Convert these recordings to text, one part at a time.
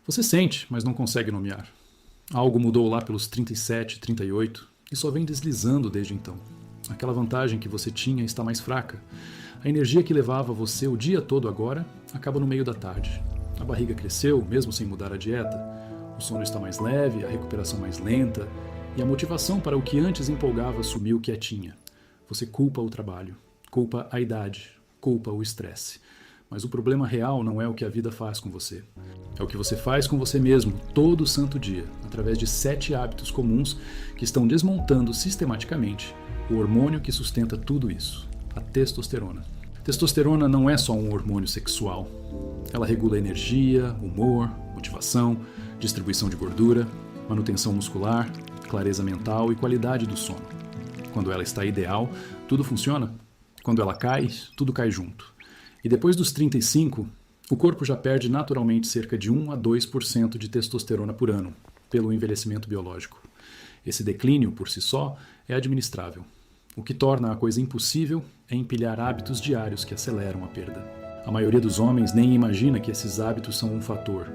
Você sente, mas não consegue nomear. Algo mudou lá pelos 37, 38 e só vem deslizando desde então. Aquela vantagem que você tinha está mais fraca. A energia que levava você o dia todo agora acaba no meio da tarde. A barriga cresceu, mesmo sem mudar a dieta. O sono está mais leve, a recuperação mais lenta e a motivação para o que antes empolgava sumiu quietinha. Você culpa o trabalho, culpa a idade, culpa o estresse. Mas o problema real não é o que a vida faz com você. É o que você faz com você mesmo todo santo dia, através de 7 hábitos comuns que estão desmontando sistematicamente o hormônio que sustenta tudo isso, a testosterona. Testosterona não é só um hormônio sexual. Ela regula energia, humor, motivação, distribuição de gordura, manutenção muscular, clareza mental e qualidade do sono. Quando ela está ideal, tudo funciona. Quando ela cai, tudo cai junto. E depois dos 35, o corpo já perde naturalmente cerca de 1 a 2% de testosterona por ano, pelo envelhecimento biológico. Esse declínio, por si só, é administrável. O que torna a coisa impossível é empilhar hábitos diários que aceleram a perda. A maioria dos homens nem imagina que esses hábitos são um fator.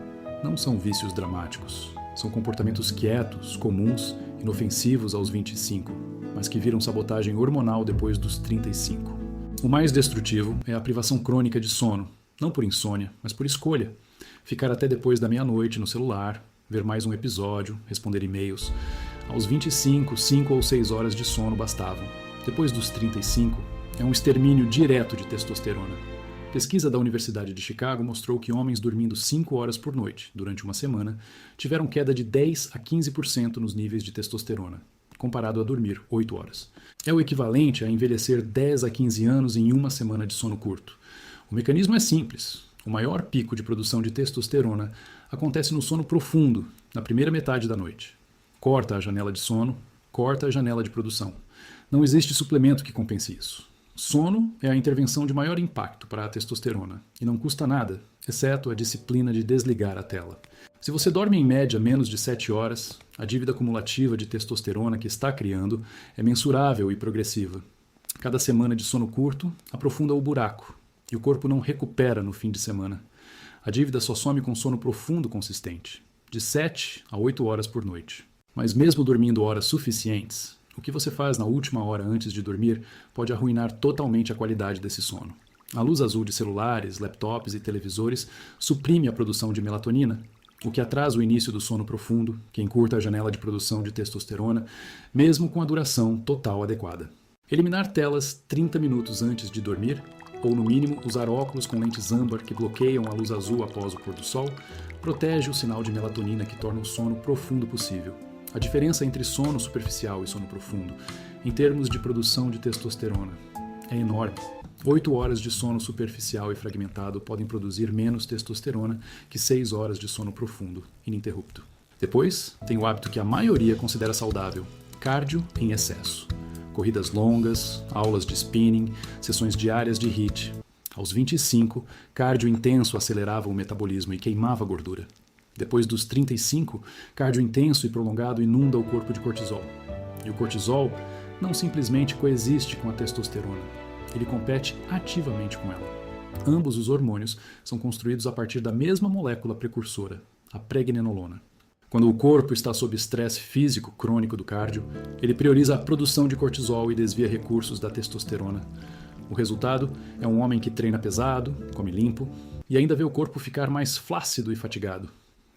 Não são vícios dramáticos. São comportamentos quietos, comuns, inofensivos aos 25, mas que viram sabotagem hormonal depois dos 35. O mais destrutivo é a privação crônica de sono, não por insônia, mas por escolha. Ficar até depois da meia-noite no celular, ver mais um episódio, responder e-mails. Aos 25, 5 ou 6 horas de sono bastavam. Depois dos 35, é um extermínio direto de testosterona. Pesquisa da Universidade de Chicago mostrou que homens dormindo 5 horas por noite durante uma semana tiveram queda de 10 a 15% nos níveis de testosterona, comparado a dormir 8 horas. É o equivalente a envelhecer 10 a 15 anos em uma semana de sono curto. O mecanismo é simples. O maior pico de produção de testosterona acontece no sono profundo, na primeira metade da noite. Corta a janela de sono, corta a janela de produção. Não existe suplemento que compense isso. Sono é a intervenção de maior impacto para a testosterona e não custa nada, exceto a disciplina de desligar a tela. Se você dorme em média menos de 7 horas, a dívida cumulativa de testosterona que está criando é mensurável e progressiva. Cada semana de sono curto aprofunda o buraco e o corpo não recupera no fim de semana. A dívida só some com sono profundo consistente, de 7 a 8 horas por noite. Mas mesmo dormindo horas suficientes, o que você faz na última hora antes de dormir pode arruinar totalmente a qualidade desse sono. A luz azul de celulares, laptops e televisores suprime a produção de melatonina, o que atrasa o início do sono profundo, que encurta a janela de produção de testosterona, mesmo com a duração total adequada. Eliminar telas 30 minutos antes de dormir, ou no mínimo usar óculos com lentes âmbar que bloqueiam a luz azul após o pôr do sol, protege o sinal de melatonina que torna o sono profundo possível. A diferença entre sono superficial e sono profundo, em termos de produção de testosterona, é enorme. 8 horas de sono superficial e fragmentado podem produzir menos testosterona que 6 horas de sono profundo, ininterrupto. Depois, tem o hábito que a maioria considera saudável, cardio em excesso. Corridas longas, aulas de spinning, sessões diárias de HIIT. Aos 25, cardio intenso acelerava o metabolismo e queimava gordura. Depois dos 35, cardio intenso e prolongado inunda o corpo de cortisol. E o cortisol não simplesmente coexiste com a testosterona, ele compete ativamente com ela. Ambos os hormônios são construídos a partir da mesma molécula precursora, a pregnenolona. Quando o corpo está sob estresse físico crônico do cardio, ele prioriza a produção de cortisol e desvia recursos da testosterona. O resultado é um homem que treina pesado, come limpo e ainda vê o corpo ficar mais flácido e fatigado.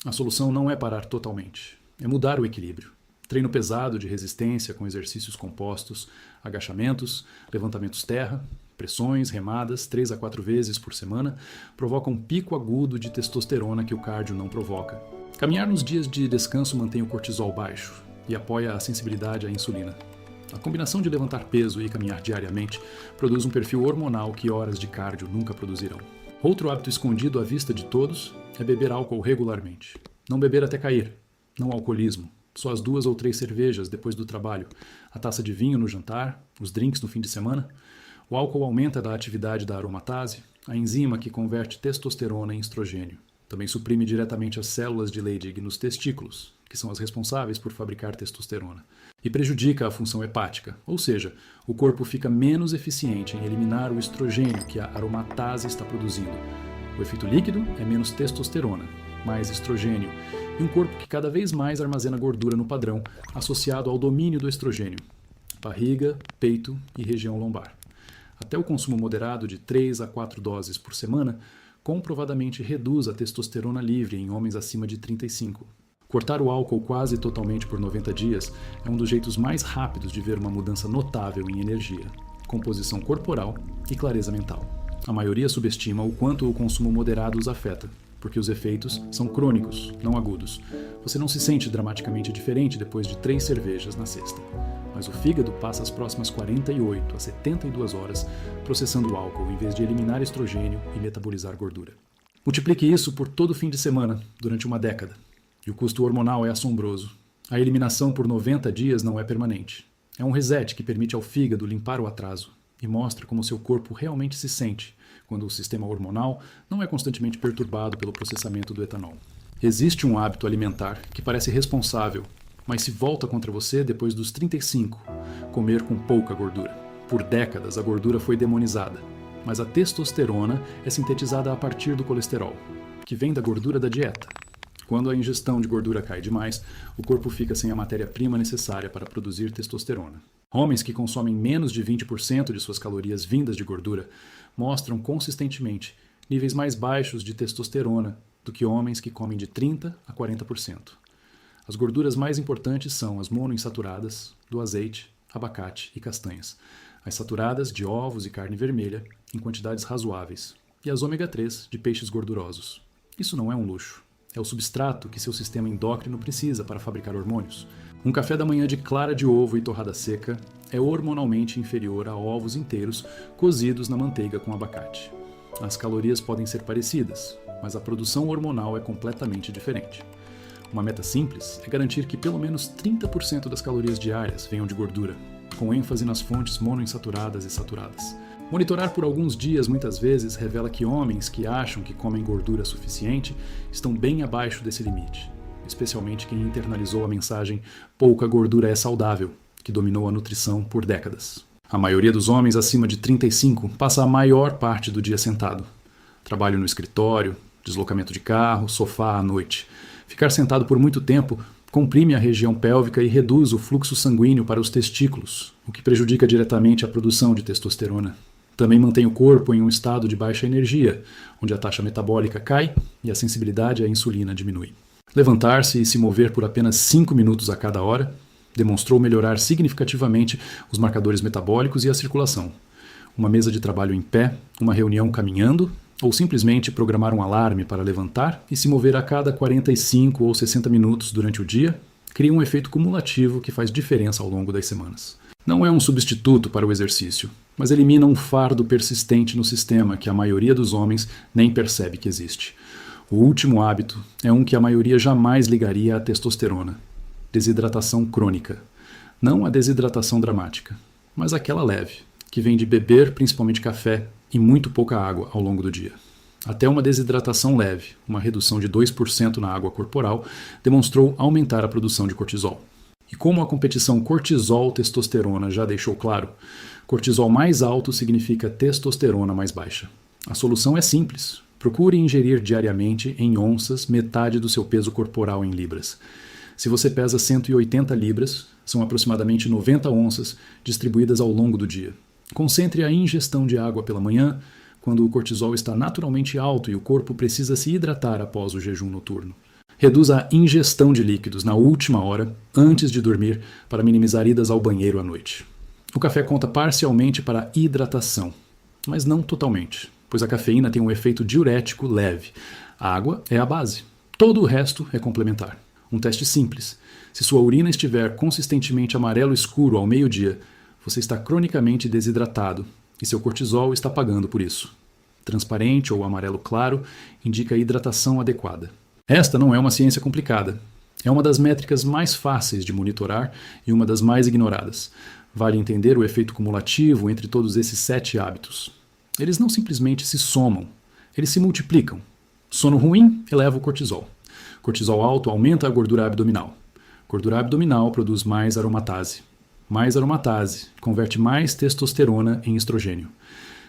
A solução não é parar totalmente, é mudar o equilíbrio. Treino pesado de resistência com exercícios compostos, agachamentos, levantamentos terra, pressões, remadas 3 a 4 vezes por semana provocam um pico agudo de testosterona que o cardio não provoca. Caminhar nos dias de descanso mantém o cortisol baixo e apoia a sensibilidade à insulina. A combinação de levantar peso e caminhar diariamente produz um perfil hormonal que horas de cardio nunca produzirão. Outro hábito escondido à vista de todos é beber álcool regularmente. Não beber até cair, não alcoolismo. Só as 2 ou 3 cervejas depois do trabalho, a taça de vinho no jantar, os drinks no fim de semana. O álcool aumenta a atividade da aromatase, a enzima que converte testosterona em estrogênio. Também suprime diretamente as células de Leydig nos testículos, que são as responsáveis por fabricar testosterona, e prejudica a função hepática, ou seja, o corpo fica menos eficiente em eliminar o estrogênio que a aromatase está produzindo. O efeito líquido é menos testosterona, mais estrogênio, e um corpo que cada vez mais armazena gordura no padrão, associado ao domínio do estrogênio. Barriga, peito e região lombar. Até o consumo moderado de 3 a 4 doses por semana comprovadamente reduz a testosterona livre em homens acima de 35. Cortar o álcool quase totalmente por 90 dias é um dos jeitos mais rápidos de ver uma mudança notável em energia, composição corporal e clareza mental. A maioria subestima o quanto o consumo moderado os afeta, porque os efeitos são crônicos, não agudos. Você não se sente dramaticamente diferente depois de 3 cervejas na sexta. Mas o fígado passa as próximas 48 a 72 horas processando o álcool em vez de eliminar estrogênio e metabolizar gordura. Multiplique isso por todo fim de semana, durante uma década. E o custo hormonal é assombroso. A eliminação por 90 dias não é permanente. É um reset que permite ao fígado limpar o atraso e mostra como seu corpo realmente se sente quando o sistema hormonal não é constantemente perturbado pelo processamento do etanol. Existe um hábito alimentar que parece responsável, mas se volta contra você depois dos 35, comer com pouca gordura. Por décadas, a gordura foi demonizada, mas a testosterona é sintetizada a partir do colesterol, que vem da gordura da dieta. Quando a ingestão de gordura cai demais, o corpo fica sem a matéria-prima necessária para produzir testosterona. Homens que consomem menos de 20% de suas calorias vindas de gordura mostram consistentemente níveis mais baixos de testosterona do que homens que comem de 30% a 40%. As gorduras mais importantes são as monoinsaturadas, do azeite, abacate e castanhas, as saturadas de ovos e carne vermelha, em quantidades razoáveis, e as ômega 3 de peixes gordurosos. Isso não é um luxo. É o substrato que seu sistema endócrino precisa para fabricar hormônios. Um café da manhã de clara de ovo e torrada seca é hormonalmente inferior a ovos inteiros cozidos na manteiga com abacate. As calorias podem ser parecidas, mas a produção hormonal é completamente diferente. Uma meta simples é garantir que pelo menos 30% das calorias diárias venham de gordura, com ênfase nas fontes monoinsaturadas e saturadas. Monitorar por alguns dias muitas vezes revela que homens que acham que comem gordura suficiente estão bem abaixo desse limite, especialmente quem internalizou a mensagem "pouca gordura é saudável", que dominou a nutrição por décadas. A maioria dos homens acima de 35 passa a maior parte do dia sentado. Trabalho no escritório, deslocamento de carro, sofá à noite. Ficar sentado por muito tempo comprime a região pélvica e reduz o fluxo sanguíneo para os testículos, o que prejudica diretamente a produção de testosterona. Também mantém o corpo em um estado de baixa energia, onde a taxa metabólica cai e a sensibilidade à insulina diminui. Levantar-se e se mover por apenas 5 minutos a cada hora demonstrou melhorar significativamente os marcadores metabólicos e a circulação. Uma mesa de trabalho em pé, uma reunião caminhando, ou simplesmente programar um alarme para levantar e se mover a cada 45 ou 60 minutos durante o dia, cria um efeito cumulativo que faz diferença ao longo das semanas. Não é um substituto para o exercício, mas elimina um fardo persistente no sistema que a maioria dos homens nem percebe que existe. O último hábito é um que a maioria jamais ligaria à testosterona: desidratação crônica. Não a desidratação dramática, mas aquela leve, que vem de beber principalmente café e muito pouca água ao longo do dia. Até uma desidratação leve, uma redução de 2% na água corporal, demonstrou aumentar a produção de cortisol. E como a competição cortisol-testosterona já deixou claro, cortisol mais alto significa testosterona mais baixa. A solução é simples. Procure ingerir diariamente, em onças, metade do seu peso corporal em libras. Se você pesa 180 libras, são aproximadamente 90 onças distribuídas ao longo do dia. Concentre a ingestão de água pela manhã, quando o cortisol está naturalmente alto e o corpo precisa se hidratar após o jejum noturno. Reduza a ingestão de líquidos na última hora, antes de dormir, para minimizar idas ao banheiro à noite. O café conta parcialmente para a hidratação, mas não totalmente, pois a cafeína tem um efeito diurético leve. A água é a base. Todo o resto é complementar. Um teste simples. Se sua urina estiver consistentemente amarelo escuro ao meio-dia, você está cronicamente desidratado e seu cortisol está pagando por isso. Transparente ou amarelo claro indica a hidratação adequada. Esta não é uma ciência complicada. É uma das métricas mais fáceis de monitorar e uma das mais ignoradas. Vale entender o efeito cumulativo entre todos esses 7 hábitos. Eles não simplesmente se somam, eles se multiplicam. Sono ruim eleva o cortisol. Cortisol alto aumenta a gordura abdominal. Gordura abdominal produz mais aromatase. Mais aromatase converte mais testosterona em estrogênio.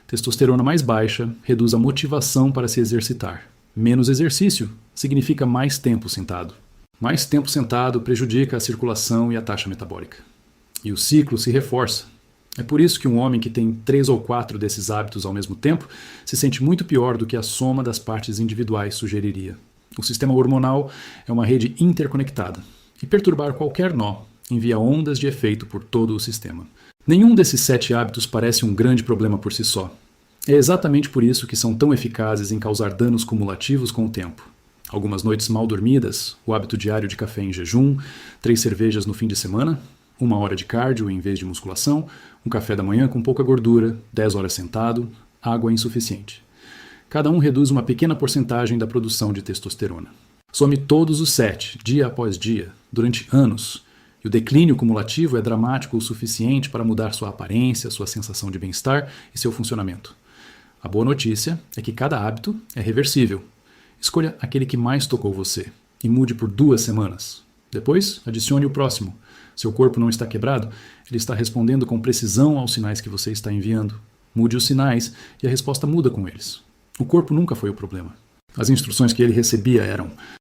Testosterona mais baixa reduz a motivação para se exercitar. Menos exercício significa mais tempo sentado. Mais tempo sentado prejudica a circulação e a taxa metabólica. E o ciclo se reforça. É por isso que um homem que tem 3 ou 4 desses hábitos ao mesmo tempo se sente muito pior do que a soma das partes individuais sugeriria. O sistema hormonal é uma rede interconectada, e perturbar qualquer nó envia ondas de efeito por todo o sistema. Nenhum desses 7 hábitos parece um grande problema por si só. É exatamente por isso que são tão eficazes em causar danos cumulativos com o tempo. Algumas noites mal dormidas, o hábito diário de café em jejum, 3 cervejas no fim de semana, 1 hora de cardio em vez de musculação, um café da manhã com pouca gordura, 10 horas sentado, água insuficiente. Cada um reduz uma pequena porcentagem da produção de testosterona. Some todos os 7, dia após dia, durante anos, e o declínio cumulativo é dramático o suficiente para mudar sua aparência, sua sensação de bem-estar e seu funcionamento. A boa notícia é que cada hábito é reversível. Escolha aquele que mais tocou você e mude por 2 semanas. Depois, adicione o próximo. Seu corpo não está quebrado, ele está respondendo com precisão aos sinais que você está enviando. Mude os sinais e a resposta muda com eles. O corpo nunca foi o problema. As instruções que ele recebia eram: